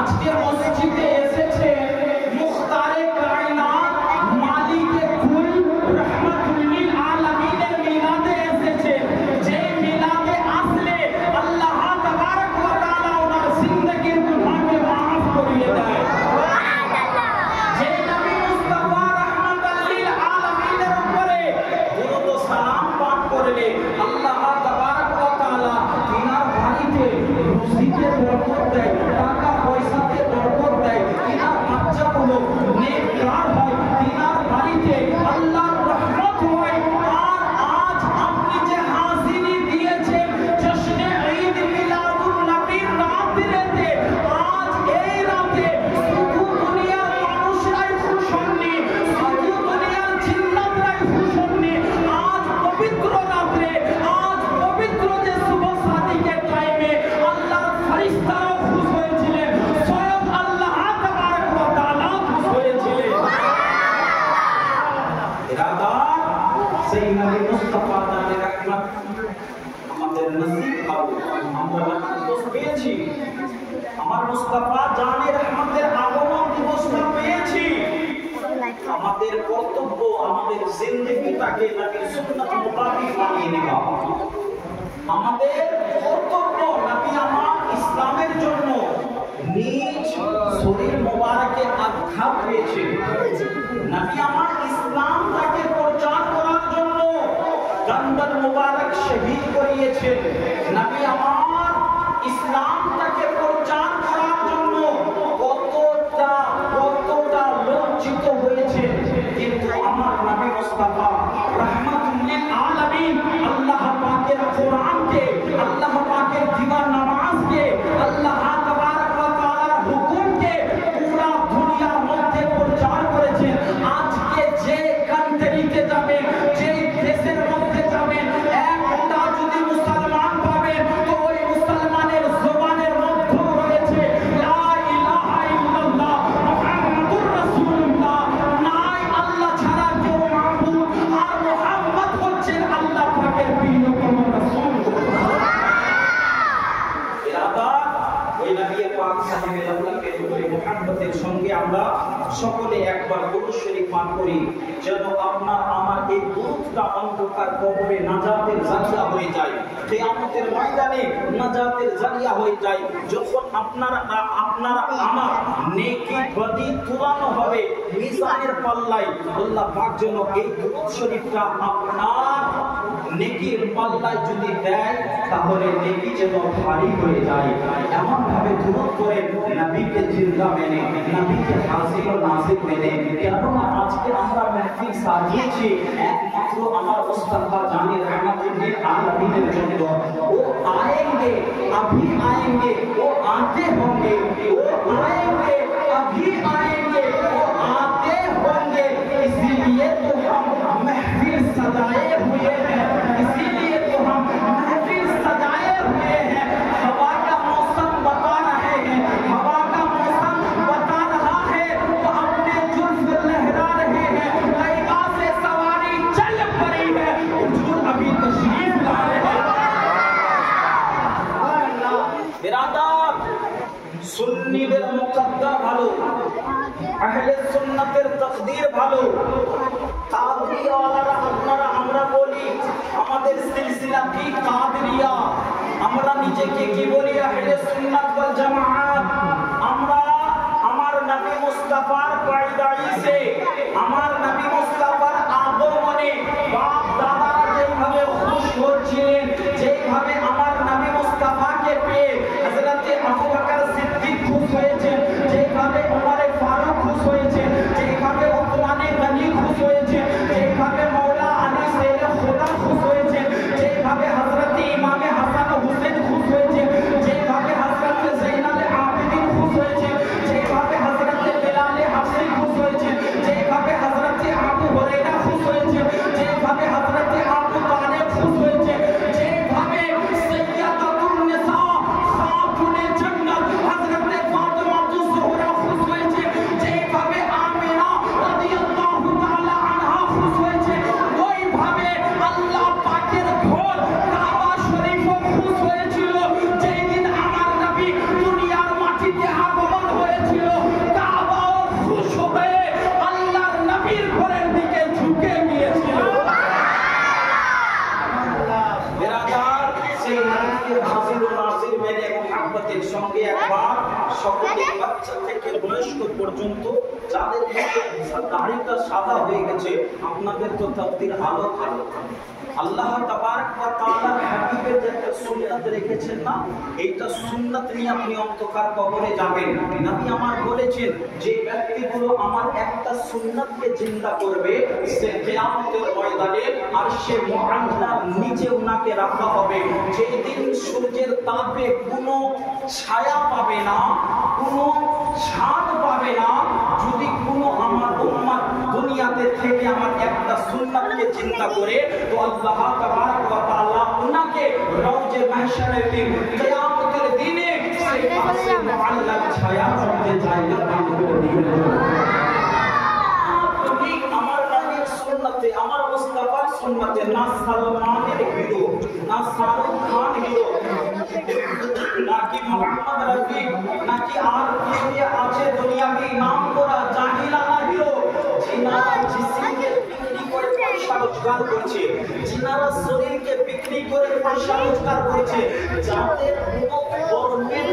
আজকে মসজিদে আমার মুস্তাফা জানে রহমতের আগমন দিবসটা পেয়েছি। আমাদের কর্তব্য আমাদের জিন্দেগিটাকে নবীর সুন্নাত মোতাবেক বানিয়ে নেওয়া। আমাদের কর্তব্য নবী আমার ইসলামের জন্য নিজ শরীর মোবারকে আঘাত পেয়েছে। নবী আমার ইসলামটাকে প্রচার করার জন্য গন্দর মোবারক শহীদ করিয়েছেন। নবী আমার ইসলামটাকে প্রচার করার জন্য কতটা লজ্জিত হয়েছে। কিন্তু আমার নবী মুস্তাফা রাহমাতুল আলামিন আল্লাহ পাকের কোরআনকে, আল্লাহ পাকের দিবার নামাজকে, আল্লাহ তাবারক ওয়া তাআলার হুকুমকে পুরা দুনিয়ার মধ্যে প্রচার করেছেন। আজকে যে কান্ট্রিতে যাবেন, যে দেশের মধ্যে যাবেন, একটা যদি মুসলমান পাবেন তো ওই মুসলমানের জবানের মধ্যে রয়েছে লা ইলাহা ইল্লাল্লাহ মুহাম্মাদুর রাসূলুল্লাহ, নাই আল্লাহ ছাড়া কেউ মাবুদ, আর মুহাম্মদ হচ্ছেন আল্লাহ পাকের প্রিয়তম রাসূল। ওই নবী পাক সাহেবের আল্লাহকে মুহাম্মদের সঙ্গে আমরা সকলে একবার দুরূদ শরীফ পাঠ করি, যেন আপনার আমার এই দুরূদটা অন্ধকার কবরে নাজাতের জারিয়া হয়ে যায়, কিয়ামতের ময়দানে নাজাতের জারিয়া হয়ে যায়। যখন আপনার আমার নেকি বদি তুলানো হবে মিজানের পাল্লায়, আল্লাহ পাক যেন এই দুরূদ শরীফটা আপনার নেকির পাল্লায় যদি দেয় তাহলে নেকি যেন ভারী হয়ে যায়। এমন ভাবে দুরূদ করে নবীকে জিন্দা মেনে, নবীকে হাজির ও নাজির মেনে, কেননা আজকে আমরা মাহফিল সাজিয়েছি একমাত্র আমার মুস্তাফা জানি রহমাতুল্লিল আলামিনের জন্য। ও आएंगे अभी आएंगे, वो आते होंगे, वो आएंगे अभी आएंगे, वो आते होंगे। इसीलिए तो हम महफिल सजाए हुए हैं, इसीलिए तो हम महफिल सजाए हुए हैं। हवा का मौसम बता रहे हैं, हवा का मौसम बता रहा है, वो अपने जुल्फ लहरा रहे हैं, तैयबा से सवारी चल पड़ी है, हुजूर अभी तशरीफ ला रहे हैं। बिरादर सुन्नीদের মুকদ্দর ভালো, আহলে সুন্নাতের তাকদীর ভালো। কাদরিয়াওয়ালারা আপনারা আমরা বলি আমাদের সিলসিলা কি কাদরিয়া, আমরা নিজেকে কি বলি আহলে সুন্নাত ওয়াল জামাআত। আমরা আমার নবী মুস্তাফার পয়দাইশে, আমার নবী মুস্তাফার আগমনে বাপ দাদারা যেভাবে খুশি হচ্ছিলেন, যেভাবে আমার নবী মুস্তাফাকে পেয়ে হযরতে আবু বকর সিদ্দিক খুশি হয়েছেন, যেভাবে ওমর ফারুক খুশি হয়েছেন, যেভাবে উসমান গনি খুশি হয়েছেন, যেভাবে মাওলা আলী শের খোদা খুশি হয়েছেন, যেভাবে হযরতে ইমামে হাসান হুসেন খুশি হয়েছেন, যেভাবে হযরতে যায়নাল আবেদিন খুশি হয়েছেন, যেভাবে হযরতে বেলাল হাবশি খুশি হয়েছেন, যেভাবে হযরতে আবু হুরায়রা খুশি হয়েছেন, যেভাবে হযরতে আবু তালেব খুশি হয়েছেন, যেভাবে সাইয়্যিদাতুন নিসা খাতুনে জান্নাত হযরতে ফাতিমা যোহরা খুশি হয়েছে, যেভাবে আমিনা রাদিয়াল্লাহু তাআলা আনহা খুশি হয়েছে, ওইভাবে আল্লাহ পাকের ঘর কাবা শরীফও খুশি হয়েছিল। যেদিন আমার নবী দুনিয়ার মাটিতে আগমন হয়েছিল, কাবাও খুশি হয়ে আল্লাহর নবীর ঘরের দিকে ঝুঁকে গিয়েছিল। বিরাদার সেই নবীর হাজির ও নাজির মেনে মুহাব্বতের সঙ্গে একবার সকলে বাচ্চা থেকে বয়স্ক পর্যন্ত যাদের দাড়িটা সাদা হয়ে গেছে, আপনাদের তো তাকদীর আলো ভালো। আল্লাহ তাবারক ওয়া তাআলার হাবিবের যে একটা সুন্নাত রেখেছেন না, এইটা সুন্নাত নিয়ে আপনি অন্ধকার কবরে যাবেন। নবী আমার বলেছেন যে ব্যক্তিগুলো আমার একটা সুন্নাতকে জিন্দা করবে, সে কিয়ামতের ময়দানে আরশে মুআল্লার নিচে উনাকে রাখা হবে। যেদিন সূর্যের তাপে কোনো ছায়া পাবে না, কোনো ছাদ পাবে না, যদি কোনো আমার উম্মত দুনিয়াতে থেকে আমার একটা সুন্নাতকে চিন্তা করে, তো আল্লাহ তাবারক ওয়া তাআলা উনাকে রওজে মাহশারের দিন কিয়ামতের দিনে সেই আরশে মুআল্লার ছায়ার মধ্যে জায়গা দান করে দিবেন। আপনি আমার নবীর সুন্নাতে, আমার মুস্তাফার সুন্নতে, না সালমানের হিরো, না শাহরুখ খান হিরো, নাকি মোহাম্মদ রফি, নাকি আর কে আছে দুনিয়াবি নাম করা জাহিলানা হিরো, যিনারা জিসিমকে বিক্রি করে পয়সা রোজগার করছে, যিনারা শরীরকে বিক্রি করে পয়সা রোজগার করছে, যাদের কোনো ধর্মের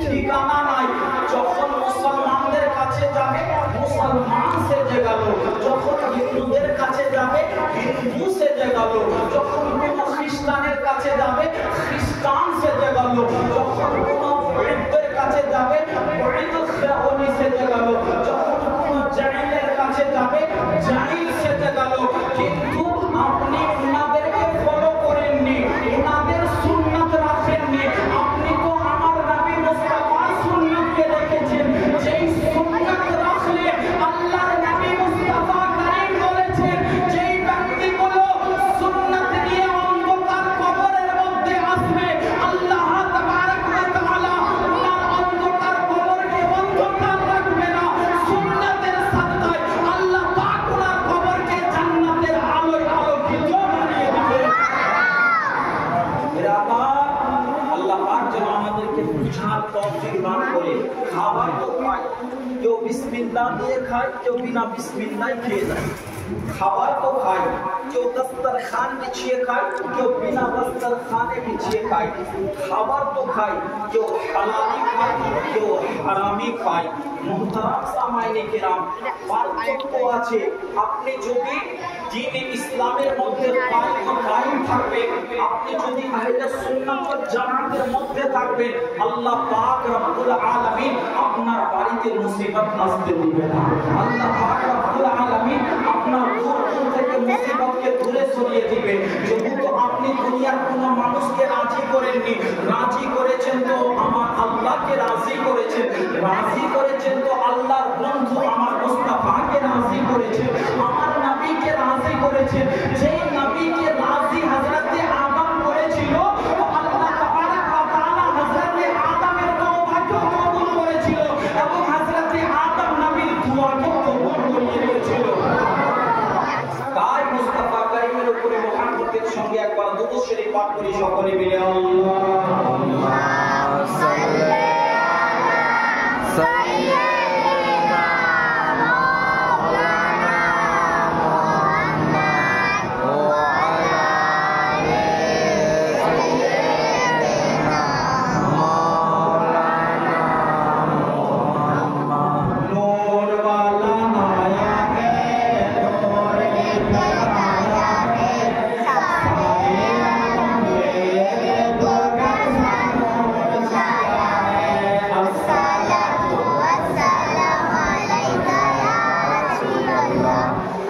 ঠিকানা নাই। যখন মুসলমানদের কাছে যাবে মুসলমান সেজে গেল, যখন হিন্দুদের কাছে যাবে হিন্দু সেজে গেল, যখন কোনো খ্রিস্টানের কাছে যাবে খ্রিস্টান সেজে গেল, যখন কোনো বৌদ্ধের কাছে যাবে বৌদ্ধ সেজে গেল, যখন কোনো জাইনের কাছে যাবে জাইন সেজে গেল। কিন্তু আপনি ওনাদেরকে ফলো করেননি, ওনাদের সুন্নাত রাখেননি। আপনি তো আমার নবী মুস্তাফার সুন্নাতকে রেখেছেন, যেই সুন্নাত রাখলে আল্লাহর নবী মুস্তাফা কারীম বলেছেন যেই ব্যক্তিগুলো সুন্নাত নিয়ে অন্ধকার কবরের মধ্যে আসবে আল্লাহ তাবারক ওয়া তাআলা ওনার অন্ধকার কবরকে অন্ধকার রাখবে না, সুন্নাতের সাদকায় আল্লাহ পাক ওনার কবরকে জান্নাতের আলোয় আলোকিত বানিয়ে দিবেন। মেরা আল্লাহ পাক যেন আমাদেরকে বুঝার তৌফিক দান করে। খাবার তো খাই, কেউ বিসমিল্লাহ দিয়ে খায়, কেউ বিনা বিসমিল্লাহ খেয়ে যায়। খাবার তো খাই, কেউ দস্তরখান বিছিয়ে খায়, কেউ বিনা দস্তরখানে বিছিয়ে খায়। খাবার তো খাই, কেউ হালালি খায়, কেউ হারামি খায়। মুহতারাম সামাইনে কেরাম, পার্থক্য আছে। আপনি যদি দ্বীন ইসলামের মধ্যে কায়েম থাকবেন, আপনি যদি আহলে সুন্নাত ওয়াল জামাতের মধ্যে থাকবেন, আল্লাহ পাক রব্বুল আলামিন আপনার বাড়িতে মুসিবত আসতে দিবে না। আল্লাহ পাক রব্বুল আলামিন আপনার দূর থেকে মুসিবতকে দূরে সরিয়ে দিবে। যেহেতু আপনি দুনিয়ার কোনো মানুষকে রাজি করেননি, রাজি করেছেন তো আমার আল্লাহকে রাজি করেছেন, রাজি করেছেন তো আল্লাহর বন্ধু আমার মুস্তাফাকে রাজি করেছেন, আমার নবীকে রাজি করেছেন। যেই নবীকে রাজি হযরতে আদম করেছিল, তো আল্লাহ তাবারক ওয়া তাআলা হযরতে আদমের তওবাকে কবুল করেছিল এবং হযরতে আদম নবীর দুআকে কবুল করে নিয়েছিল। তাই মুস্তাফা কারীমের উপরে মুহাম্মদের সঙ্গে একবার দুরূদ শরীফ পাঠ করি সকলে মিলে। আল্লাহুম্মা সাল্লি আলা সাইয়্যিদিনা মাওলানা মুহাম্মদ ওয়া আলা আলি সাইয়্যিদিনা মাওলানা মুহাম্মদ। নূর वाला आया है, नूर लेकर आया है, सारे में तो कैसा नूर छाया है। अस्सलातु वस्सलामु अलैका या रसूल अल्लाह,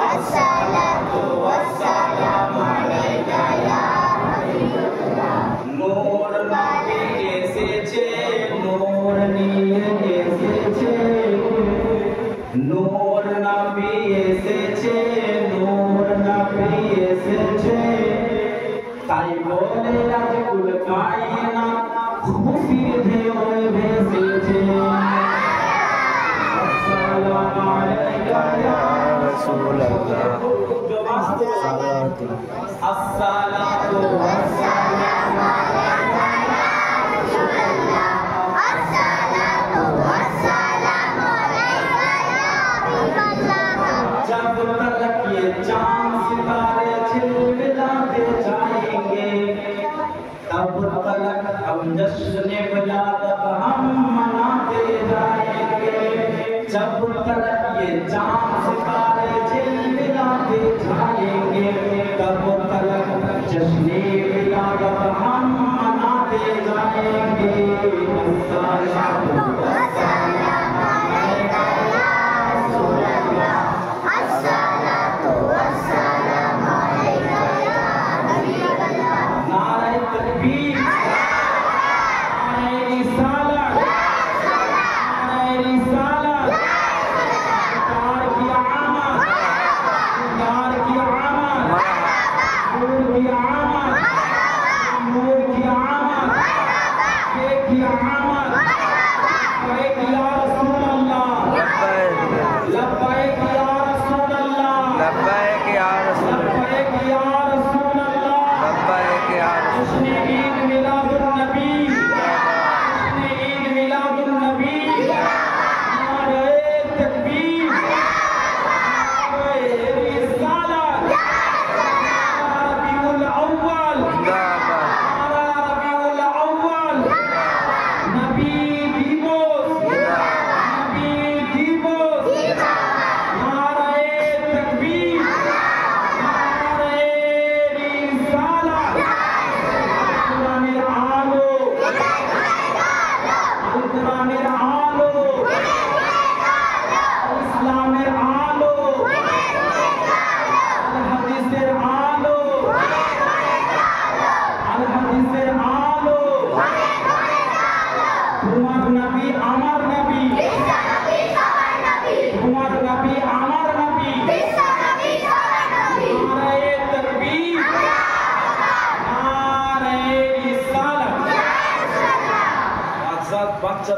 अस्सलातु वस्सलामु अलैका या हबीबल्लाह। नूर नबी এসেছে, নূর নিয়ে এসেছে, নূর নবী এসেছে, নূর নবী এসেছে, তাই বলে আজ কুল কায়নাত খুশির ঢেউয়ে ভেসেছে। আসসালামু আলাইকা ইয়া রাসূলুল্লাহ, আসসালাতু ওয়াসসালামু আলাইকা ইয়া রাসূলুল্লাহ, আসসালাতু ওয়াসসালামু আলাইকা ইয়া হাবিবাল্লাহ। जब तक ये चांद सितारे झिलमिलाते जाएंगे, तब तक हम जश्न विलादत हम मनाते जाएंगे। जब तक ये चांद सितारे झिलमिलाते जाएंगे, तब तक जश्न विलादत हम मनाते जाएंगे। अस्सलातु वस्सलामु अलैका या रसूलल्लाह, अस्सलातु वस्सलामु अलैका या हबीबल्लाह। नारे तकबीर, नारे रिसालत, नारे रिसालत, सरकार की आमद, सरकार की आमद, नूर की आमद, नूर की आमद, की आमद,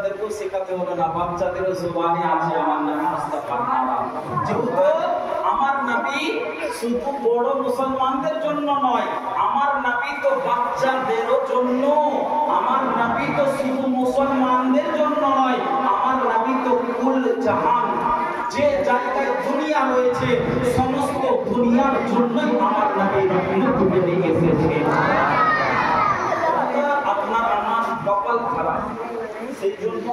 বাচ্চাদেরকেও শেখাতে হলো না, বাচ্চাদেরও জবানে আছে আমার নবী মুস্তাফার নাম। যেহেতু আমার নবী শুধু বড় মুসলমানদের জন্য নয়, আমার নবী তো বাচ্চাদেরও জন্য, আমার নবী তো শুধু মুসলমানদের জন্য নয়, আমার নবী তো কুল জাহান, যে জায়গায় দুনিয়া রয়েছে সমস্ত দুনিয়ার জন্যই আমার নবী রহমত হয়ে এসেছে। আপনার আমার কপাল খারাপ, সেই জন্য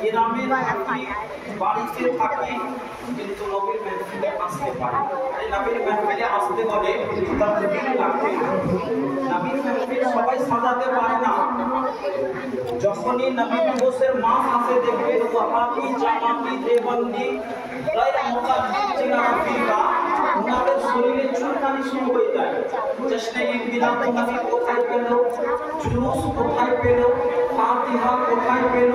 গ্রামের বাড়িতে থাকি কিন্তু নবীর মেহফিলে আসতে পারি। এই নবীর মেহফিলে আসতে হলে তাকবীর লাগবে। নবীর মেহফিল সবাই সাজাতে পারে না। যখনই নবী দিবসের মাস আসে দেখবেন ওয়াহাবি, জামাতি, দেওবন্দি, গায়র মুকাদ্দিম যারা ফিরকা, ওনাদের শরীরে চুলকানি শুরু হয়ে যায়। জশ্নে ঈদ মিলাদুন নবী কোথায় পেল, জুলুস কোথায় পেল, ফাতিহা কোথায় পেল,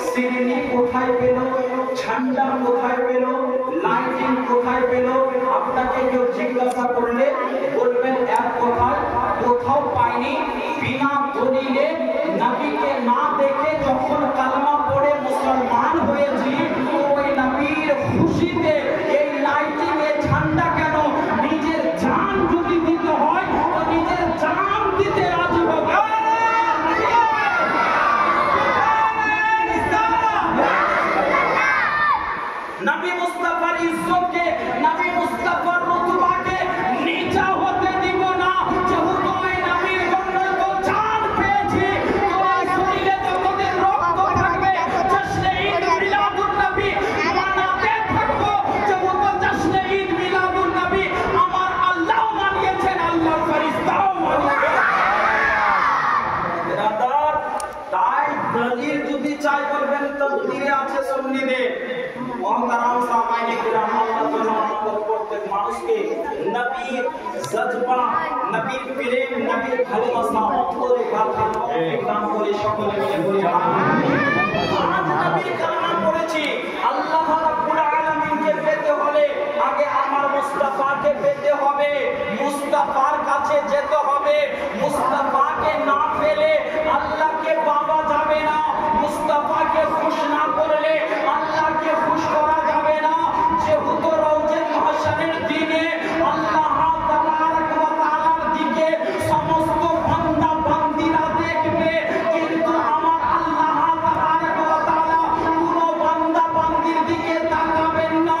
সিরনি কোথায় পেল, ঝান্ডা কোথায় পেল, লাইটিং কোথায় পেল, আপনাকে কেউ জিজ্ঞাসা করলে বলবেন এক কথায় কোথাও পাইনি। বিনা দলিলে নবীকে না দেখে যখন কালমা পড়ে মুসলমান হয়েছি, তো ওই নবীর খুশিতে এই লাইটিং এ ঝান্ডা কেন, নিজের জান যদি দিতে হয় তো নিজের জান দিতে রাজি হবে। নবী মুস্তাফার ইজ্জতকে, নবী মুস্তাফার রুতবাকে নিচা হতে দিব না। যেহেতু এই নবীর জন্য তো জান পেয়েছি, তো এই শরীরে যতদিন রক্ত থাকবে জশ্নে ঈদ মিলাদুন নবী মানাতে থাকবো। যেহেতু জশ্নে ঈদ মিলাদুন নবী আমার আল্লাহ মানিয়েছেন, আল্লাহর ফেরেশতাও মানিয়েছেন। ব্রাদার, তাই দলিল যদি চাই বলবেন তাকদীরে আছে সুন্নিদের। মহতারাম সামাইনে কিরাম, আল্লাহ তাআলা প্রত্যেক মানুষকে নবীর জজবা, নবীর প্রেম, নবীর ভালোবাসা অন্তরে গাথা দান করে সকলে মিলে বলি আমিন। আজ নবীর কালাম পড়েছি, আল্লাহ রাব্বুল আলামিনকে পেতে হলে আগে আমার মুস্তাফাকে পেতে হবে, মুস্তাফার কাছে যেতে হবে। মুস্তাফাকে না পেলে আল্লাহকে পাওয়া যাবে না। মুস্তাফাকে খুশ না করলে আল্লাহকে খুশ করা যাবে না। যেহেতু রওজে মাহশরের দিনে আল্লাহ তাবারক ওয়া তাআলার দিকে সমস্ত বান্দা বান্দীরা দেখবে, কিন্তু আমার আল্লাহ তাবারক ওয়া তাআলা কোনো বান্দা বান্দীর দিকে তাকাবেন না।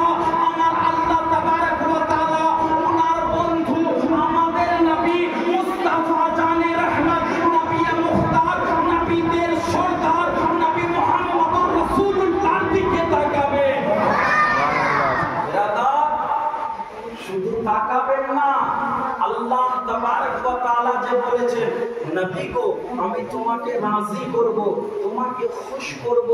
আমার আল্লাহ তাবারক ওয়া তাআলা ওনার বন্ধু আমাদের নবী মুস্তাফা জানে রহমত, নবী মুখতার, নবীদের সরদার নবী মুহাম্মদুর রাসূলুল্লাহর দিকে তাকাবে। শুধু তাকাবেন না, আল্লাহ তাবারক ওয়া তাআলা যে বলেছেন নবী গো আমি তোমাকে রাজি করব, তোমাকে খুশ করব,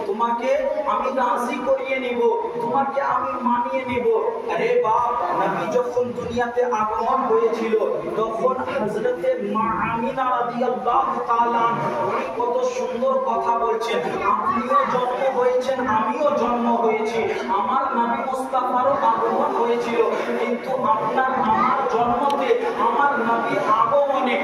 তোমাকে আমি রাজি করিয়ে নিব, তোমাকে আমি মানিয়ে নিব। আরে বাপ, নবী যখন দুনিয়াতে আগমন হয়েছিল তখন হযরতে মা আমিনা রাদিয়াল্লাহু তাআলা উনি কত সুন্দর কথা বলছেন, আপনিও জন্ম হয়েছেন, আমিও জন্ম হয়েছি, আমার নবী মুস্তাফারও আগমন হয়েছিল, কিন্তু আপনার আমার জন্মতে, আমার নবীর আগমনে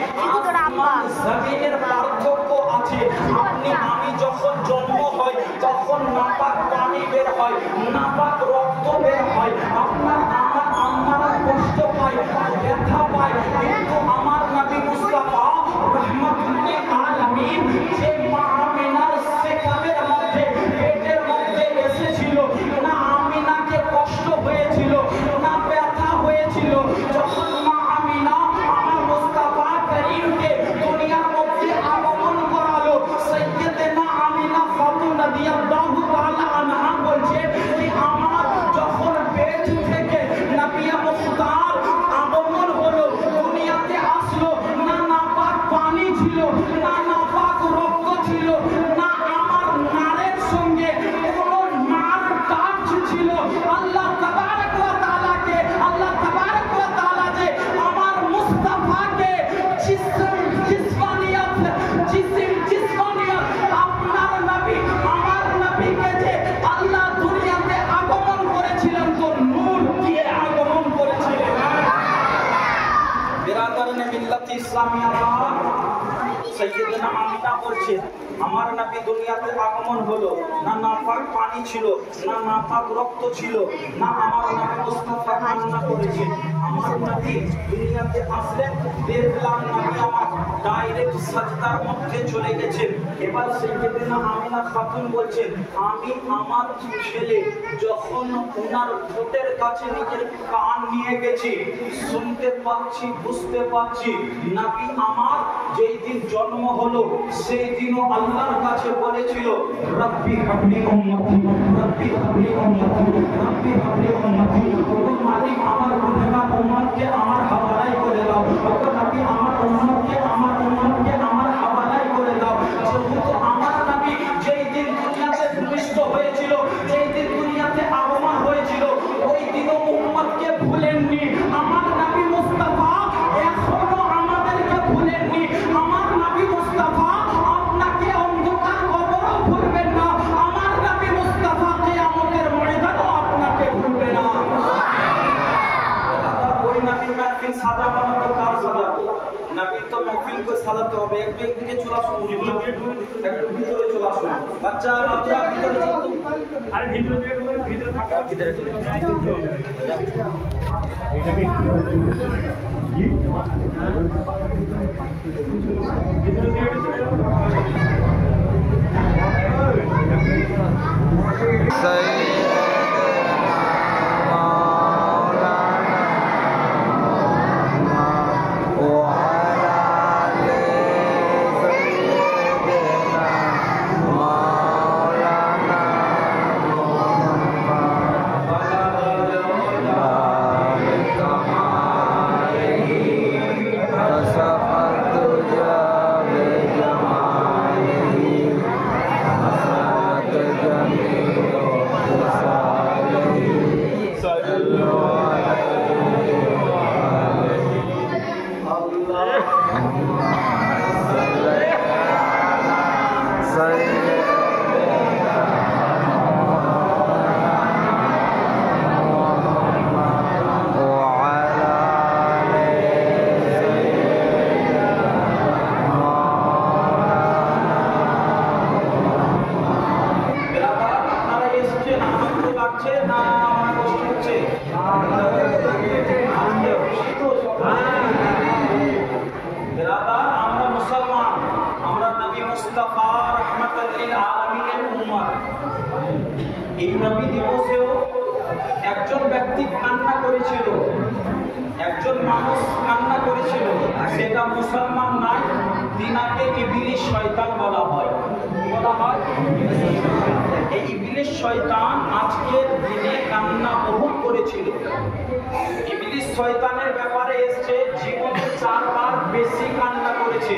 আসমান জমিনের পার্থক্য আছে। আপনি আমি যখন জন্ম হয় তখন নাপাক পানি বের হয়, নাপাক রক্ত বের হয়, আপনার আমার আমরা কষ্ট পাই, ব্যথা পাই, কিন্তু আমার নবী মুস্তাফা রহমাতুল্লিল আলামিন যে মা আমিনার সেকালের মধ্যে, পেটের মধ্যে এসেছিল না, আমিনাকে কষ্ট হয়েছিল না, ব্যথা হয়েছিল। যখন মা আমিনা আমার মুস্তাফা করিমকে দুনিয়ার মধ্যে আগমন করালো, সাইয়্যিদানা আমিনা ফাতিমা রাদিয়াল্লাহু তাআলা আনহা বলছে যে আমার যখন পেট থেকে নবী মুখতার আগমন হলো, দুনিয়াতে আসলো, না নাপাক পানি ছিল, না নাপাক রক্ত ছিল, না আমার নারের সঙ্গে কোনো নার টাচ ছিল। আল্লাহ তাবারক ওয়া তাআলাকে, আল্লাহ তাবারক ওয়া তাআলা যে আমার মুস্তাফাকে জিসমানিয়াত আপনার নবী, আমার নবীকে যে আল্লাহ দুনিয়াতে আগমন করেছিলেন তো নূর দিয়ে আগমন করেছিলেন। বিরাদরানে মিল্লাত ইসলামিয়া সাইয়্যিদানা আমিনা বলছে আমার নবী দুনিয়াতে আগমন হলো, না নাপাক পানি ছিল, না নাপাক রক্ত ছিল, না আমার নবী মুস্তাফা কান্না করেছেন। আমার নবী দুনিয়াতে আসলেন, দেখলাম নবী আমার ডাইরেক্ট সাজদার মধ্যে চলে গেছেন। এবার সাইয়েদনা আমিনা খাতুন বলছেন, আমি আমার ছেলে যখন ওনার ঠোঁটের কাছে নিজের কান নিয়ে গেছি, শুনতে পাচ্ছি, বুঝতে পাচ্ছি নবী আমার যেই দিন জন্ম হলো সেই দিনও আল্লাহর কাছে বলেছিল, রব্বি হাবলি উম্মতি, রব্বি হাবলি উম্মতি, রব্বি হাবলি উম্মতি। ও মালিক, আমার গুনাহগার উম্মতকে আমার হাওয়ালায় করে দাও। ও নবী, আমার উম্মতকে আমার হাওয়ালায় করে দাও। যেহেতু আমার নবী যেই দিন দুনিয়াতে ভূমিষ্ঠ হয়েছিল, যেই দিন দুনিয়াতে আগমন হয়েছিল, ওই দিনও উম্মতকে ভুলেননি। আমার নবী মুস্তাফা এখনো আমাদেরকে ভুলেননি। আমার নবী মুস্তাফা আপনাকে অন্ধকার কবরও ভুলবেন না। আমার নবী মুস্তাফা কিয়ামতের ময়দানও আপনাকে ভুলবে না। ওই নবীর মাহফিল সাদা বানাতে কার সাদা? নবীর তো মাহফিল को সাজাতে হবে। একদিকে চলে আসুন, একটু ভিতরে চলে আসুন। বাচ্চা ভিতরে চলো। আরে ভিতরে থাকা, ভিতরে চলে একজন মানুষ কান্না করেছিল, সেটা মুসলমান নয়, তিনাকে ইবলিস শয়তান বলা হয়। এই ইবলিস শয়তান আজকের দিনে কান্না বহু করেছিল। ইবলিস শয়তানের ব্যাপারে এসছে জীবনে 4 বার বেশি কান্না করেছে।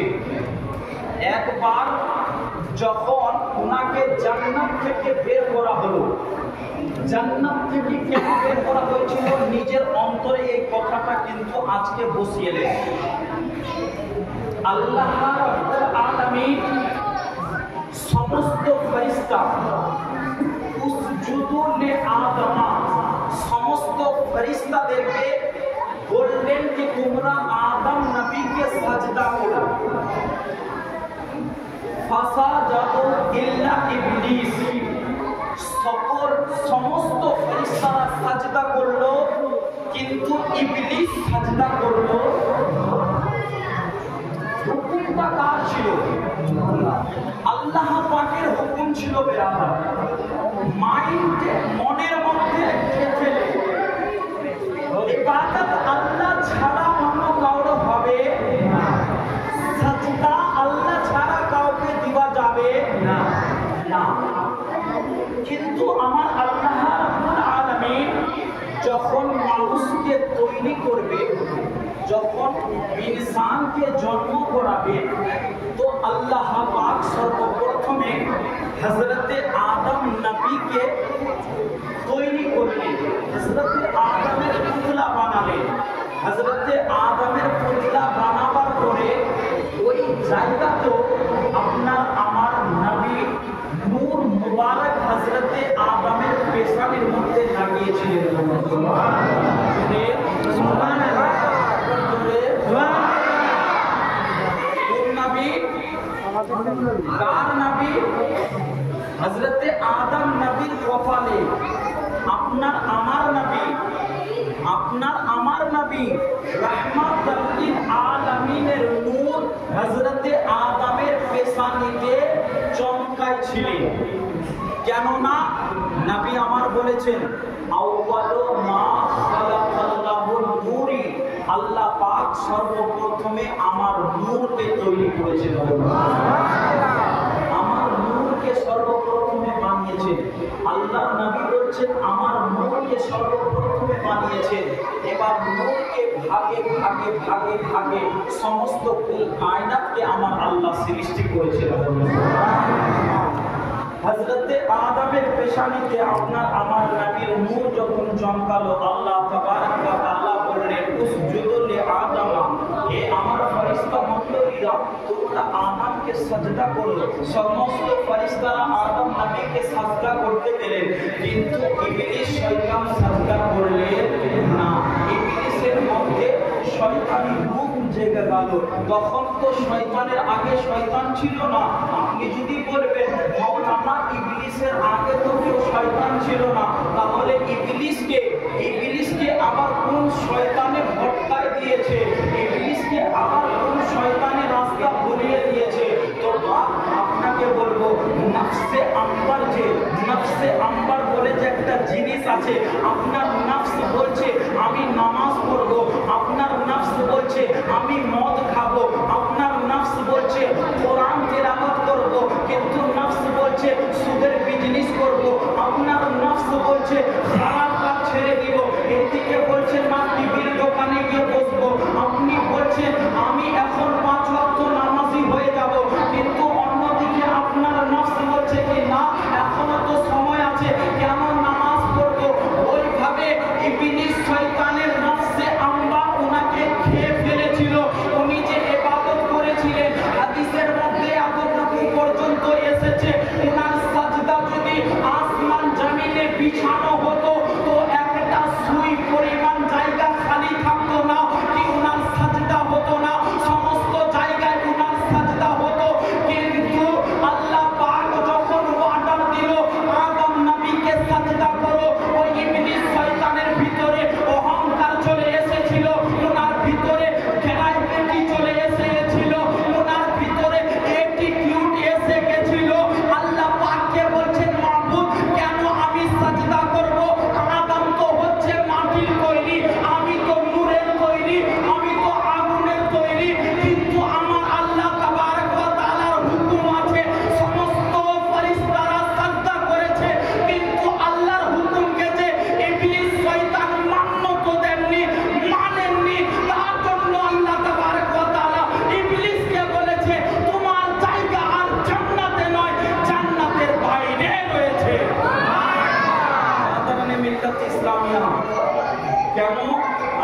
একবার যখন ওনাকে জান্নাত থেকে বের করা হলো, জান্নাত থেকে কেন বের করা হয়েছিল নিজের অন্তরে এই কথাটা কিন্তু আজকে বসিয়ে নেন। আল্লাহ রাব্বুল আলামিন সমস্ত ফেরেশতা উসজুদু লিআদম, সমস্ত ফেরেশতাদেরকে বললেন যে তোমরা আদম নবীকে সাজদা করো। ফাসাজাদু ইল্লা ইবলিস, সমস্ত ফেরেশতারা সাজদা করলো, কিন্তু ইবলিস সাজদা করলো। হুকুমটা কার ছিল? আল্লাহ পাকের হুকুম ছিল। বেরাদা মাইন্ডে, মনের মধ্যে ফেলে ইবাদত আল্লাহ ছাড়া অন্য কারো হবে না, সাজদা আল্লাহ ছাড়া কাউকে দেওয়া যাবে না। কিন্তু আমার আল্লাহ রাব্বুল আলামিন যখন মানুষকে তৈরি করবে, যখন ইনসানকে জন্ম করাবে, তো আল্লাহ পাক সর্বপ্রথমে হযরতে আদম নবীকে তৈরি করলেন, হযরতে আদমের পুতলা বানালেন। হযরতে আদমের পুতলা বানাবার পরে ওই জায়গাতে আপনার আমার নবী নূর মুবারক হযরতে আদমের পেশাবের মধ্যে লাগিয়েছিলেন। কার নবী? হযরতে আদম নবীর কপালে আপনার আমার নবী, আপনার আমার নবী রাহমাতুল লিল আলামিনের নূর হযরতে আদমের পেশানিতে চমকাইছিলেন। কেননা নবী আমার বলেছেন আউয়ালু মা খালাকাল্লাহুল নূরি, আল্লাহ পাক সর্বপ্রথমে আমার নূরকে তৈরি করেছেন। আমার নূরকে সর্বপ্রথমে বানিয়েছেন আল্লাহ। নবী বলছেন আমার নূরকে সর্বপ্রথমে বানিয়েছেন। এবার নূরকে ভাগে ভাগে ভাগে ভাগে সমস্ত কুল কায়নাতকে আমার আল্লাহ সৃষ্টি করেছেন। হযরতে আদমের পেশানিতে আপনার আমার নবীর নূর যখন চমকালো, আল্লাহ তাবারক ওয়া তাআলা বললেন উসজুদু লি আদম, হে আমার ফেরেশতা মণ্ডলীরা তোমরা আদমকে সাজদা করো। সমস্ত ফেরেশতারা আদম নবীকে সাজদা করতে গেলেন, কিন্তু ইবলিস শয়তান সাজদা করলেন না। ইবলিসের মধ্যে শয়তানি রূপ জেগে গেল। তখন তো শয়তানের আগে শয়তান ছিল না। আপনি যদি বলবেন মাওলানা ইবলিসের আগে তো কেউ শয়তান ছিল না, তাহলে ইবলিসকে আবার কোন শয়তানে ভটকায় দিয়েছে? ইবলিসকে আবার কোন শয়তানে রাস্তা ভুলিয়ে দিয়েছে? তো আপনাকে বলবো নফসে আম্বার বলে যে একটা জিনিস আছে, আপনার নফস বলছে আমি নামাজ পড়বো, আপনার নফস বলছে আমি মদ খাবো, আপনার নফস বলছে কোরআন তিলাওয়াত করবো, কিন্তু নফস বলছে সুদের বিজনেস করবো, আপনার নফস বলছে খারাপ কাজ ছেড়ে দিব, এদিকে বলছে না টিভির দোকানে গিয়ে বসবো, আপনি বলছেন আমি এখন 5 ওয়াক্ত নামাজি হয়ে যাব, কিন্তু অন্যদিকে আপনার নফস বলছে কি না এখনো তো সময় আছে, কেন নামাজ পড়বো? ওইভাবে ইবলিস শয়তানের নফসে আম্বা উনাকে খেয়ে ফেলেছিল। উনি যে ইবাদত করেছিলেন, হাদিসের মধ্যে এতটুকু পর্যন্ত এসেছে উনার সাজদা যদি আসমান জমিনে বিছানো হতো তো একটা সুই পরিমাণ জায়গা খালি থাকতো না, কি উনার সাজদা হতো না? সমস্ত জায়গায় উনার সাজদা হতো। কিন্তু আল্লাহ পাক যখন অর্ডার দিল আদম নবীকে সাজদা করো, ওই ইবলিস শয়তানের ভিতরে অহংকার চলে এসেছিল, ওনার ভিতরে গ্যারাইটি চলে এসেছিল, ওনার ভিতরে অ্যাটিটিউড এসে গেছিল। আল্লাহ পাককে বলছেন মাবুদ কেন আমি সাজদা করব? আদম তো হচ্ছে মাটির তৈরি, আমি তো নূরের তৈরি, আমি তো আগুনের তৈরি, কিন্তু আমার আল্লাহ তাবারক ওয়া তাআলার হুকুম আছে সমস্ত ফেরেশতারা সাজদা করেছে, কিন্তু আল্লাহর হুকুমকে যে ইবলিস শয়তান মান্যতা দেননি, মানেননি, তার জন্য আল্লাহ তাবারক ওয়া তাআলা ইবলিসকে বলেছে তোমার জায়গা আর জান্নাতে নয়, জান্নাতের বাইরে রয়েছে। আদানে মিল্লাত ইসলামিয়া কেন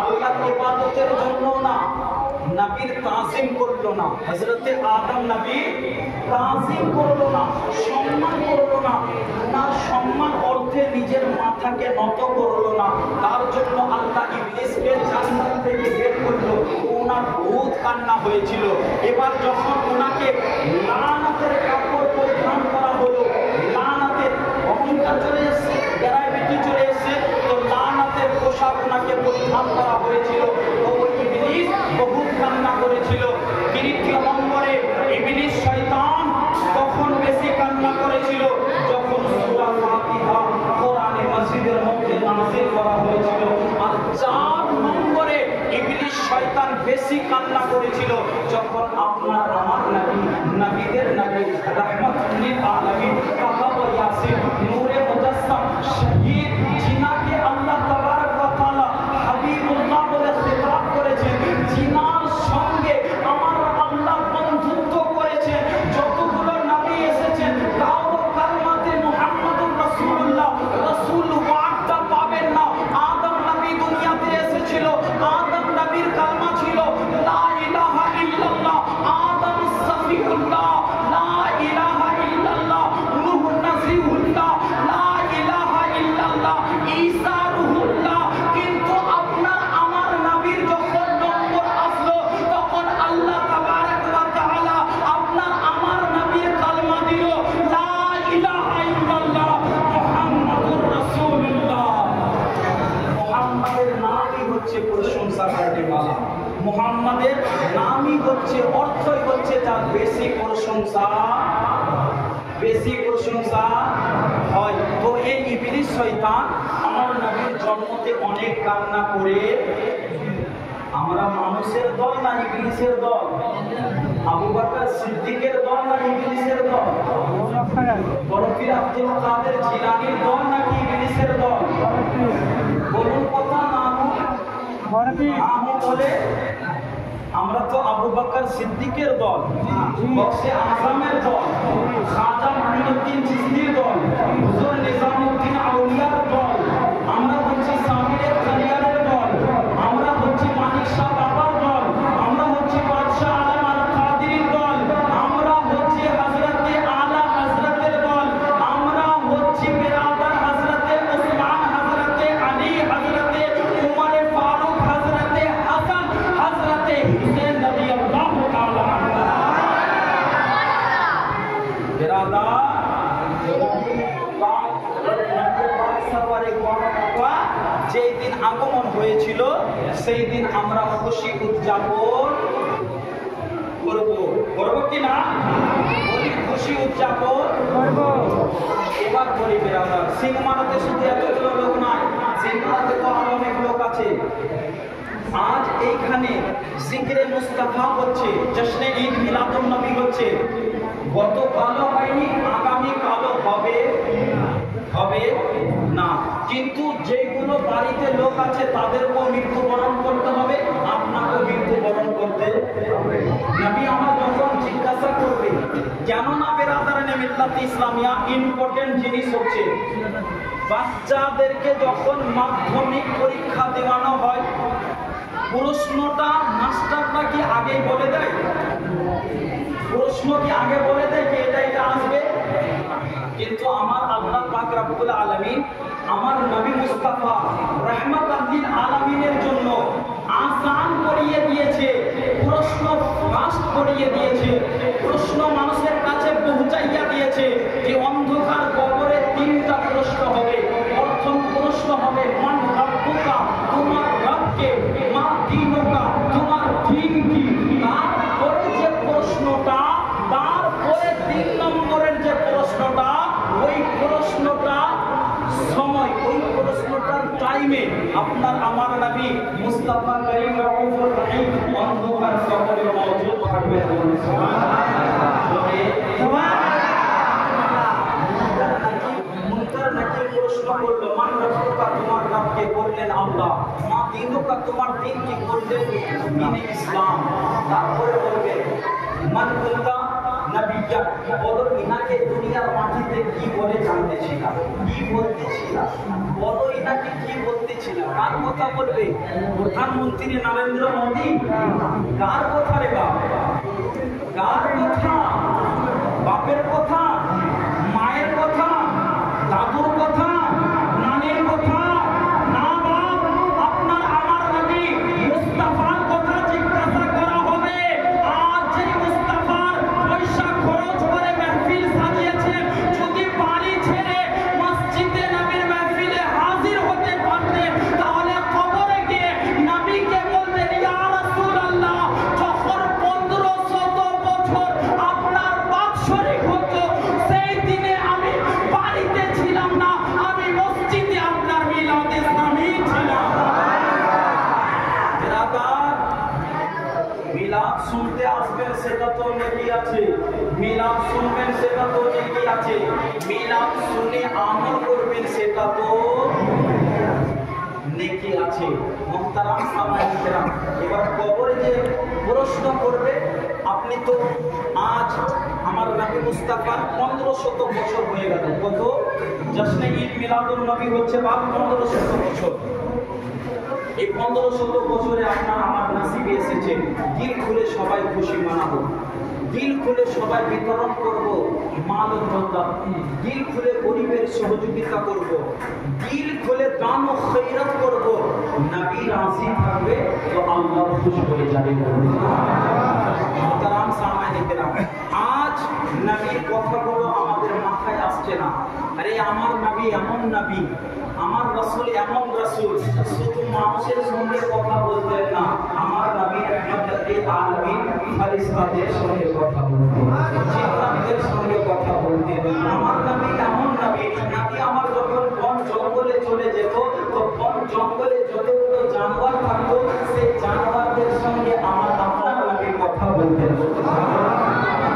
আল্লাহর ইবাদতের জন্য না, নবীর তাজিম করলো না, হযরতে আদম নবী তাজিম করলো না, সম্মান করলো না, না সম্মান অর্থে নিজের মাথাকে নত করলো না, তার জন্য আল্লাহ ইবলিসকে জান্নাত থেকে বের করলো। ওনার বহুত কান্না হয়েছিল। এবার যখন ওনাকে লানাতের কাপড় পরিধান করা হলো, লানাতের অহংকার চলে এসেছে, গ্যারাইটি চলে এসেছে, তো লানাতের পোশাক ওনাকে পরিধান করা হয়েছিল। ওই ইবলিস বহুত কান্না করেছিল। তৃতীয় নম্বরে ইবলিস শয়তান কখন বেশি কান্না করেছিল? যখন সূরা ফাতিহা কোরআনে মজিদের মধ্যে নাযিল করা হয়েছিল। আর 4 নম্বরে ইবলিস শয়তান বেশি কান্না করেছিল যখন আপনার আমার নবী, নবীদের নবী রাহমাতুল লিল আলামিন কাবা ইয়াসিন নূরে মুজাসসাম শহীদ জিনাকে আল্লাহ তাবারক ওয়া তাআলা হাবিবুল্লাহ বলে খিতাব করেছেন, জিনার সঙ্গে আমার আল্লাহ বন্ধুত্ব করেছেন। যতগুলো নবী এসেছেন কারো কালমাতে মুহাম্মাদুর রাসূলুল্লাহ, রাসূল ওয়ার্ডটা পাবেন না। আদম নবী দুনিয়াতে এসেছিল, আদম নবীর কালমা ছিল লা ইলাহা ইল্লাল্লাহ, আদম সফিউল্লাহ, লা ইলাহা ইল্লাল্লাহ, নূহ নাজিহুল্লাহ, হচ্ছে, অর্থই হচ্ছে যার বেশি প্রশংসা হয়। তো এই ইবলিস শয়তান আমার নবীর জন্মতে অনেক কান্না করে। আমরা মানুষের দল না ইবলিসের দল? আবু বকর সিদ্দিকের দল না ইবলিসের দল? বড় পীর আব্দুল কাদের জিলানীর দল নাকি ইবলিসের দল? বলুন কথা না বলে আমরা তো আবু বকর সিদ্দিকের দল, বক্সে আজমের দল, খাজা মাইনুদ্দিন চিশতির দল, হুজুর নিজামউদ্দিন আউলিয়ার দল, আমরা হচ্ছি সামিরের খালিয়ারের দল, আমরা হচ্ছি মানিক শাহ বাবার দল, আমরা হচ্ছি বাদশাহ আলম আল কাদিরের দল, আমরা হচ্ছি হযরতে আলা হযরতের দল, আমরা হচ্ছি বিরাদার হযরতে উসমান, হযরতে আলী, হযরতে উমর ফারুক, হযরতে হাসান, হযরতে হুসেন রাদিয়াল্লাহু তাআলা আনহু। বিরাদার যেই দিন আগমন হয়েছিল সেই দিন আমরা খুশি উদযাপন করব কি না? বলি খুশি উদযাপন করব। এবার বলি বিরাদার, সিংমারাতে শুধু এতগুলো লোক নয়, সিংমারাতে তো আরো অনেক লোক আছে। আজ এইখানে জিকরে মুস্তাফা হচ্ছে, জশ্নে ঈদ মিলাদুন নবী হচ্ছে। গতকালও হয়নি, আগামী কালও হবে না। কিন্তু যেগুলো বাড়িতে লোক আছে তাদেরকেও মৃত্যুবরণ করতে হবে, আপনাকেও মৃত্যুবরণ করতে হবে। নবী আমার যখন জিজ্ঞাসা করবে, কেন না বেরাদারানে মিল্লাত ইসলামিয়া ইম্পর্টেন্ট জিনিস হচ্ছে বাচ্চাদেরকে যখন মাধ্যমিক পরীক্ষা দেওয়ানো হয়, প্রশ্নটা মাস্টাররা কি আগে বলে দেয়? প্রশ্ন কি আগে বলে দেয় যে এটা আসবে? কিন্তু আমার আল্লাহ পাক রব্বুল আলামিন আমার নবী মুস্তাফা রাহমাতাল লিল আলামিনের জন্য আসান করিয়ে দিয়েছে, প্রশ্ন ফাস্ট করিয়ে দিয়েছে, প্রশ্ন মানুষের কাছে পৌঁছাইয়া দিয়েছে যে অন্ধকার কবরে তিনটা প্রশ্ন হবে। প্রথম প্রশ্ন হবে মান রাব্বুকা, তোমার রবকে, মা দীনুকা, তোমার দ্বীন কি। তারপরে যে প্রশ্নটা, তারপরে 3 নম্বরের যে প্রশ্নটা, ওই প্রশ্নটা সময়, ওই প্রশ্নটার টাইমে আপনার আমার নবী মুস্তাফা করিম রাউফুর রহিম অন্ধকার কবরে মওজুদ থাকবে। মুনকার নাকির প্রশ্ন করলো মান রাব্বুকা, তোমার রবকে, বললেন আল্লাহ। মা দীনুকা, তোমার দ্বীন কি, বললেন দ্বীন ইসলাম। তারপরে বলবে মান কুনতা নবিয়্যা, বলো ইনাকে দুনিয়ার মাটিতে কি বলে জানতেছিলাম, কি বলতেছিলাম, বলো ইনাকে কি বলতেছিলাম। কার কথা বলবে? প্রধানমন্ত্রী নরেন্দ্র মোদী? কার কথা রে বাপ? কার কথা? বাপের কথা, মায়ের কথা, দাদুর কথা, নানির কথা? না বাপ, আপনার আমার নবী মুস্তাফার কথা জিজ্ঞাসা করা হবে। আজ যে মুস্তাফার পয়সা খরচ করে মাহফিল সাজিয়েছেন, যদি বাড়ি ছেড়ে মসজিদে নবীর মাহফিলে হাজির হতে পারতেন, তাহলে কবরে গিয়ে নবীকে বলতেন, ইয়া রাসূলুল্লাহ, যখন 1500 বছর আপনার বাপ শরীক হতো, সেই দিনে আমি বাড়িতে ছিলাম না, আমি মসজিদে আপনার মিলাদে শামিল ছিলাম। মিলাদ শুনতে আসবেন সেটা তো নেকি আছে, মিলাদ শুনবেন সেটা তো নেকি আছে, মিলাদ শুনে আমল করবেন সেটা তো নেকি আছে। মুহতারাম সামাইন কেরাম, এবার কবরে যে প্রশ্ন করবে, আপনি তো আজ আমার নবী মুস্তাফার 1500 বছর হয়ে গেল। কত? জশ্নে ঈদ মিলাদুন নবী হচ্ছে বা 1500 বছর। এই 1500 বছরে আপনার আমার নসিবে এসেছে দিল খুলে সবাই খুশি মানাবো, দিল খুলে সবাই বিতরণ করব মাল ও দৌলত, দিল খুলে গরিবের সহযোগিতা করব, দিল খুলে দান ও খৈরাত করব। নবী রাজি থাকবে তো আল্লাহ খুশি হয়ে যাবে। মুহতারাম সামাইনে কেরাম, আজ নবীর কথাগুলো আমাদের মাথায় আসছে না। আরে আমার নবী এমন নবী, আমার রাসূল এমন রাসূল, শুধু মানুষের সঙ্গে কথা বলতেন না, আমার নবী রাহমাতুল লিল আলামিন ফেরেশতাদের সঙ্গে কথা বলতেন, জিন্নাতদের সঙ্গে কথা বলতেন। আমার নবী এমন নবী, নবী আমার যখন বন জঙ্গলে চলে যেত তো বন জঙ্গলে যতগুলো জানোয়ার থাকতো সেই জানোয়ারদের সঙ্গে আমার আপনার নবী কথা বলতেন।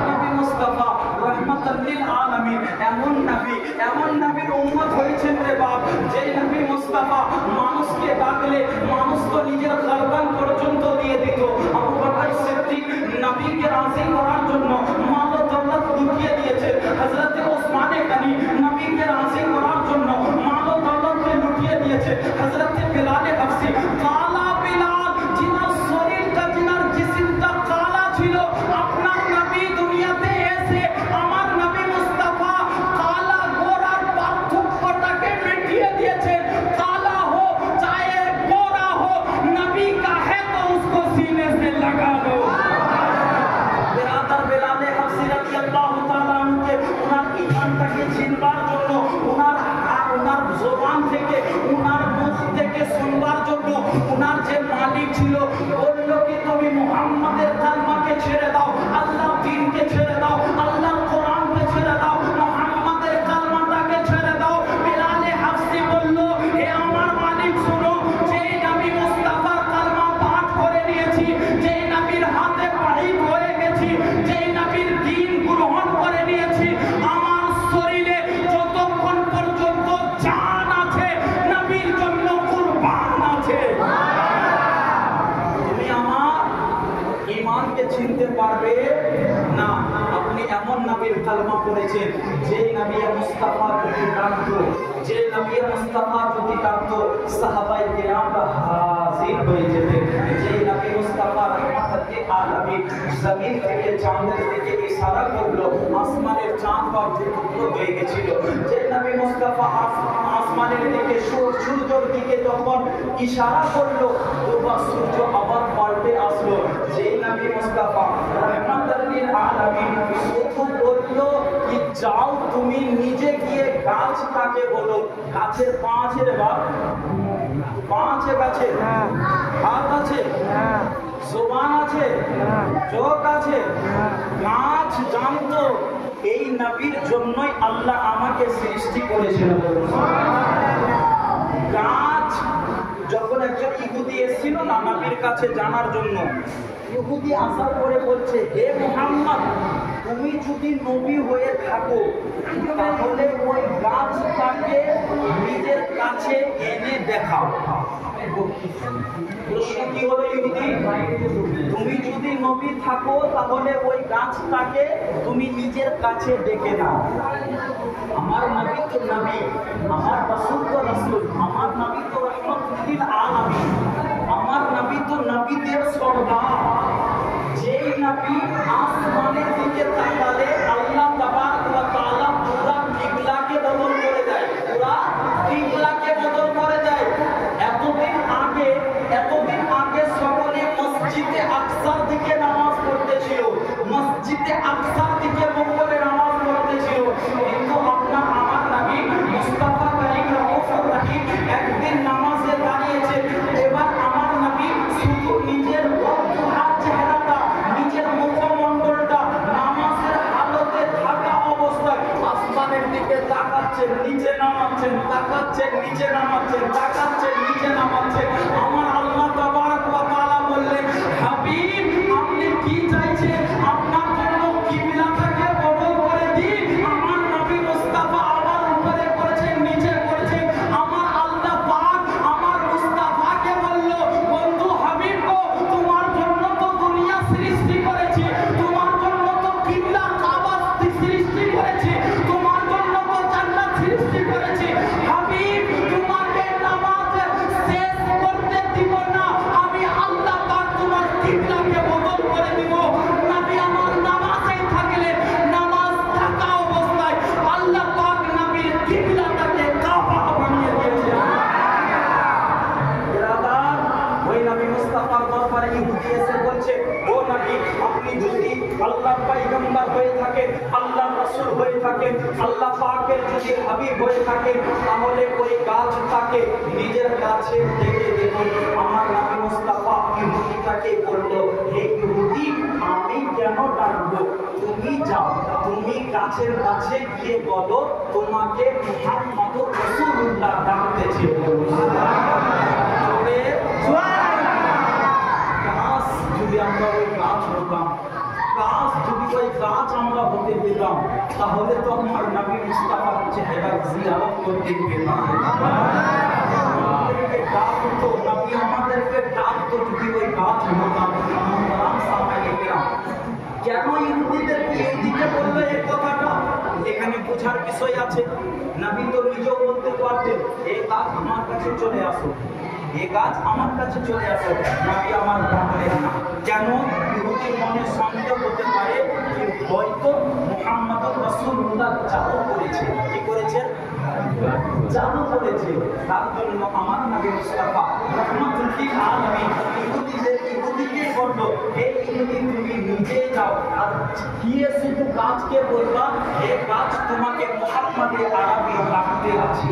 নবী মুস্তাফা রাহমাতুল লিল আলামিন এমন নবীর উম্মত হয়েছেন রে বাপ, যে নবী মুস্তাফা মানুষকে ডাকলে মানুষ তো নিজের খারদান পর্যন্ত দিয়ে দিত। আবু বকর সিদ্দিক নবীকে রাজি করার জন্য মাল দৌলত লুটিয়ে দিয়েছে। হযরত ওসমান গনি নবীকে রাজি করার জন্য মাল দৌলত লুটিয়ে দিয়েছে। হযরত বিলাল হাফসি কালা বিলাল, যিনার শরীরটা যিনার জিসিমটা কালা ছিল, আপনার নবী দুনিয়াতে এসে আমার নবী মুস্তাফা কালা গোরার পার্থক্যটাকে মিটিয়ে দিয়েছেন। काला हो चाहे गोरा हो, नबी का है तो उसको सीने से लगा लो। बिरादर बिलाले हफ्सी রাদিয়াল্লাহু তাআলা আনকে ওনার ঈমানটাকে চিনবার জন্য, ওনার জবান থেকে ওনার মুখ থেকে শুনবার জন্য ওনার যে মালিক ছিল বলল কি তুমি মুহাম্মাদের কালমাকে ছেড়ে দাও, আল্লাহর দ্বীনকে ছেড়ে দাও, আল্লাহর কোরআনকে ছেড়ে দাও, মুহাম্মাদের কালমাটাকে ছেড়ে দাও। বিলালে হাফসি বলল হে আমার মালিক শুনো, যেই নবী মুস্তাফার কালমা পাঠ করে নিয়েছি, যেই নবীর হাতে পাহিত হয়ে গেছি, যেই নবীর দ্বীন গ্রহণ করে নিয়েছি, আমার শরীরে যতক্ষণ পর্যন্ত জান আছে নবীর জন্য কুরবান আছে। তুমি আমার ঈমানকে চিনতে পারবে না। আপনি এমন নবীর কালমা পড়েছেন যে নবী মুস্তাফা যদি ডাকতো, যে নবী মুস্তাফা যদি ডাকতো সাহাবায়ে কেরামরা হাজির হয়ে যেতেন। যে নবী মুস্তাফা রাহমাতুল লিল আলামিন জমিন থেকে চাঁদের দিকে ইশারা করলো, আসমানের চাঁদ বা টুকরো হয়ে গেছিল। যে নবী মুস্তাফা আসমানের দিকে সূর্যের দিকে যখন ইশারা করলো দুবার সূর্য আবার পাল্টে আসলো। যে নবী মুস্তাফা রাহমাতুল লিল আলামিন শুধু বললো কি যাও তুমি নিজে গিয়ে গাছটাকে বলো, গাছের পা আছে রে বাপ, পা আছে গাছে, হাত আছে, জবান আছে, চোখ আছে। গাছ জানতো এই নবীর জন্যই আল্লাহ আমাকে সৃষ্টি করেছিল। গাছ যখন একজন ইহুদি এসেছিল না নবীর কাছে জানার জন্য, ইহুদি আসার পরে বলছে হে মুহাম্মদ তুমি যদি নবী হয়ে থাকো তাহলে ওই গাছটাকে নিজের কাছে এনে দেখাও। প্রশ্ন কি হলো ইহুদি, তুমি যদি নবী থাকো তাহলে ওই গাছটাকে তুমি নিজের কাছে ডেকে নাও। আমার নবী তো নবী, আমার রাসূল তো রাসূল, আমার নবী তো রাহমাতুল লিল আলামিন, আমার নবী তো নবীদের সর্দার। যেই নবী আসমানের দিকে তাকালে আল্লাহ তাবারক ওয়া তাআলা পুরা কিবলাকে বদল করে দেয়, পুরা কিবলাকে বদল করে দেয়। এতদিন আগে সকলে মসজিদে আকসার দিকে নামাজ পড়তেছিল, মসজিদে আকসার দিকে মুখ করে নামাজ পড়তেছিল। কিন্তু আপনার আমার নবী মুস্তাফা কারীম রাউফুর রহিম একদিন নামাজে দাঁড়িয়েছে। এবার আমার নবী শুধু নিজের হাত চেহারাটা, নিজের মুখমণ্ডলটা নামাজের হালতে থাকা অবস্থায় আসমানের দিকে তাকাচ্ছেন, নিচে নামাচ্ছেন, তাকাচ্ছেন, নিচে নামাচ্ছেন, তাকাচ্ছেন, নিচে নামাচ্ছেন। আমার আল্লাহ তাবারক ওয়া তাআলা বললেন হাবিব আপনি কি চাইছেন, আপনার জন্য কিবলাটাকে বদল করে দিই। আমার নবী মুস্তাফা আমার উপরে করেছেন, নিচে করেছেন। আমার আল্লাহ পাক আমার মুস্তাফাকে বলল বন্ধু হাবিব গো তোমার জন্য তো দুনিয়া সৃষ্টি করেছি, তোমার জন্য তো কিবলা কাবা সৃষ্টি করেছি, তোমার জন্য তো জান্নাত সৃষ্টি করেছি। হাবিব তোমাকে নামাজ শেষ করতে দিব না, আমি আল্লাহ পাক তোমার কিবলাকে বদল করে দিব। নবী আমার নামাজে থাকলে নামাজ থাকা অবস্থায় আল্লাহ পাক নবীর কিবলাটাকে কাবা বানিয়ে দিয়েছেন। বিরাদার ওই নবী মুস্তাফার দরবারে ইহুদি এসে বলছে ও নবী আপনি যদি আল্লাহর পয়গম্বর হয়ে থাকেন, আল্লাহর রাসূল হয়ে থাকেন, আল্লাহ পাকের যদি হাবিব হয়ে থাকেন তাহলে ওই গাছটাকে নিজের কাছে ডেকে দেখুন। আমার নবী মুস্তাফা ইহুদিটাকে বলল গাছের কাছে গিয়ে বলো তোমাকে মুহাম্মদুর রাসূলুল্লাহ ডাকতেছে। গাছ যদি আমরা ওই গাছ হতাম, গাছ যদি ওই গাছ আমরা হতে পেতাম, তাহলে তো আমার নবী মুস্তাফার চেহারা জিয়ারত করতে পেতাম। আমাদেরকে ডাকতো, নবী আমাদেরকে ডাকতো যদি ওই গাছ হতাম। কেন ইহুদিদেরকে এইদিকে বললো এই কথাটা? এখানে বোঝার বিষয় আছে। নবী তো নিজেও বলতে পারতেন এই গাছ আমার কাছে চলে আসো, এই গাছ আমার কাছে চলে আসো। নবী আমার ডাকলেন না কেন? ইহুদির মনে সন্দেহ হতে পারে যে হয়তো মুহাম্মদুর রাসূলুল্লাহ জাদু করেছে। কি করেছেন? জাদু করেছে। তার জন্য আমার নবী মুস্তাফা রাহমাতুল লিল আলামিন ইহুদিকে বলল, হে ইহুদি তুমি নিজে যাও আর গিয়ে শুধু গাছকে বলবা হে গাছ তোমাকে মুহাম্মদে আরবি ডাকতে আছে।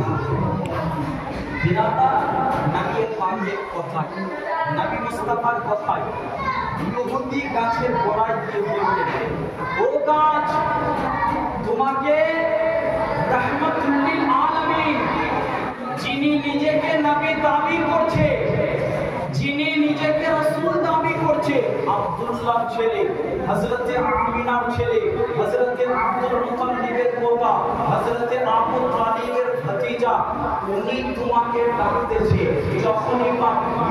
বিরাটা নবীর পাকের কথায়, নবী মুস্তাফার কথায় ইহুদি গাছের গোড়ায় গিয়ে বললেন, ও গাছ তোমাকে রাহমাতুল লিল আলামিন, যিনি নিজেকে নবী দাবি করছে, যিনি নিজেকে রাসূল দাবি করছে, আব্দুল্লাহর ছেলে, হযরতে আমিনার ছেলে, হযরতে আব্দুল মুত্তালিবের পোতা, হযরতে আবু তালিবের ভাতিজা, উনি তোমাকে ডাকতেছে। যখনই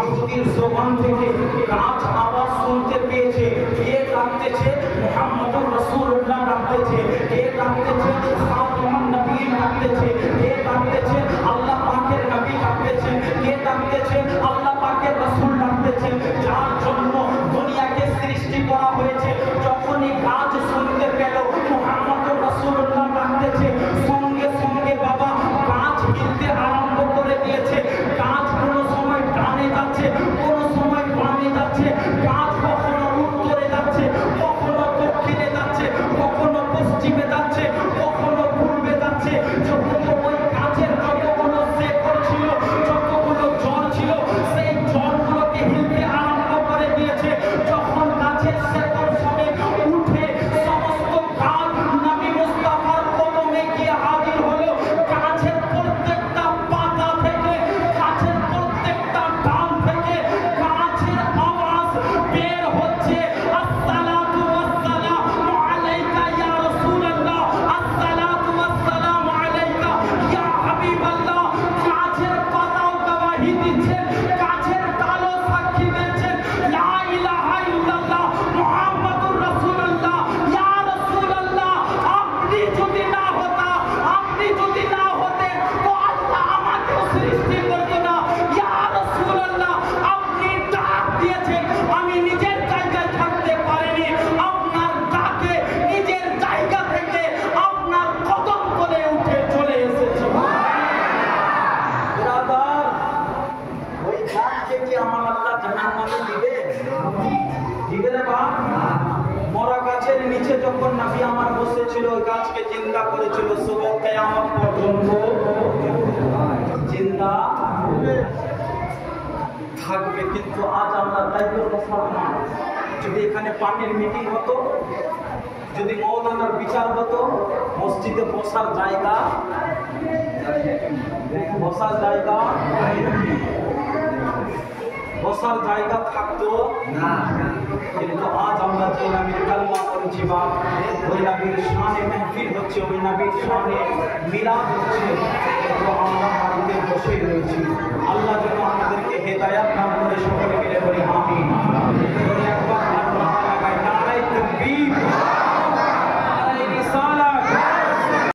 ইহুদির জবান থেকে গাছ আওয়াজ শুনতে পেয়েছে, কে ডাকতেছে? মুহাম্মদুর রাসূলুল্লাহ ডাকতেছে। কে ডাকতেছে? খাতামুন নবীয়্যিন ডাকতেছে। কে ডাকতেছে? আল্লাহ পাকের নবী ডাকতেছে। কে ডাকতেছে? আল্লাহ পাকের রাসূল ডাকতেছে। যার জন্য দুনিয়াকে সৃষ্টি করা হয়েছে। যখনই গাছ শুনতে পেল মুহাম্মদুর রাসূলুল্লাহ ডাকতেছে, সঙ্গে সঙ্গে বাবা গাছ হিলতে আরম্ভ করে দিয়েছে। গাছ কোনো সময় ডানে যাচ্ছে, কোনো সময় বামে যাচ্ছে। গাছ কখনো উত্তরে যাচ্ছে, কখনো দক্ষিণে যাচ্ছে, কখনো পশ্চিমে যাচ্ছে, কখনো পূর্বে যাচ্ছে। যখন ওই গাছের যতগুলো শেকড় ছিল, যতগুলো জল ছিল, সেই জলগুলোকে হিলতে আরম্ভ করে দিয়েছে। যখন গাছের শেকড় সমেত উঠে সমস্ত গাছ নবী মুস্তাফার কদমে গিয়ে হাজির হলো, গাছের প্রত্যেকটা পাতা থেকে, গাছের প্রত্যেকটা ডাল থেকে গাছের আওয়াজ বের হচ্ছে, আসসালাতু ওয়াসসালামু আলাইকা ইয়া রাসূলুল্লাহ, আসসালাতু ওয়াসসালামু আলাইকা ইয়া হাবিবাল্লাহ। গাছের পাতাও গওয়াহি দিচ্ছে, গাছের ডালও সাক্ষী দিচ্ছে, লা ইলাহা ইল্লাল্লাহ মুহাম্মাদুর রাসূলুল্লাহ। ইয়া রাসূলুল্লাহ, আপনি যদি না হতা, আপনি যদি না হতেন তো আল্লাহ আমাকে সৃষ্টি করতো না। ইয়া রাসূলুল্লাহ, আপনি ডাক দিয়েছেন, আমি নিজের জায়গায় থাকতে পারিনি, আপনার ডাকে নিজের জায়গা থেকে আপনার কদম তলে উঠে চলে এসেছি। ব্রাদার, ওই গাছকে কি আমার আল্লাহ জাহান্নামে দিবে? দিবে রে বাপ? মরা গাছের নিচে যখন নবী আমার বসেছিল, ওই গাছকে জিন্দা করেছিল, শুভ কিয়ামত পর্যন্ত জিন্দা থাকবে। কিন্তু আজ আমরা দায়িত্ব বসার না। যদি এখানে পার্টির মিটিং হতো, যদি মৌলানার বিচার হতো, মসজিদে বসার জায়গা, বসার জায়গা, বসার জায়গা থাকতো না। কিন্তু আজ আমরা যে নবীর কালমা পড়ছি বা ওই নবীর শানে মাহফিল হচ্ছে, ওই নবীর শানে মিলাদ হচ্ছে, তো আমরা বাড়িতে বসে রয়েছি।